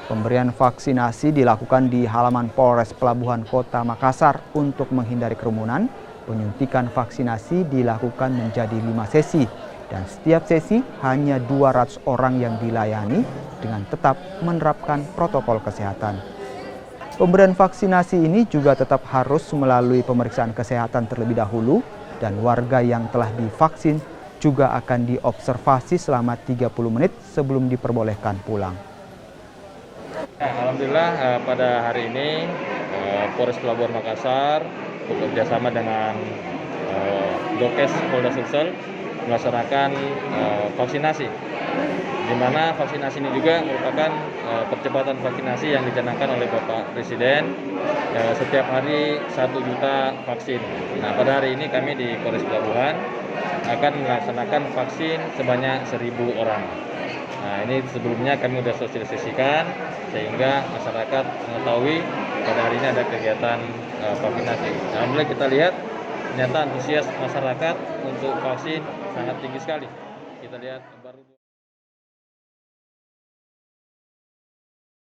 Pemberian vaksinasi dilakukan di halaman Polres Pelabuhan Kota Makassar untuk menghindari kerumunan. Penyuntikan vaksinasi dilakukan menjadi 5 sesi dan setiap sesi hanya 200 orang yang dilayani dengan tetap menerapkan protokol kesehatan. Pemberian vaksinasi ini juga tetap harus melalui pemeriksaan kesehatan terlebih dahulu dan warga yang telah divaksin juga akan diobservasi selama 30 menit sebelum diperbolehkan pulang. Alhamdulillah pada hari ini Polres Pelabuhan Makassar bekerjasama dengan Dokes Polda Sulsel melaksanakan vaksinasi, di mana vaksinasi ini juga merupakan percepatan vaksinasi yang dicanangkan oleh Bapak Presiden, setiap hari 1 juta vaksin. Nah, pada hari ini kami di Polres Pelabuhan akan melaksanakan vaksin sebanyak 1.000 orang. Nah, ini sebelumnya kami sudah sosialisasikan sehingga masyarakat mengetahui pada hari ini ada kegiatan vaksinasi. Alhamdulillah kita lihat ternyata antusias masyarakat untuk vaksin sangat tinggi sekali. Kita lihat baru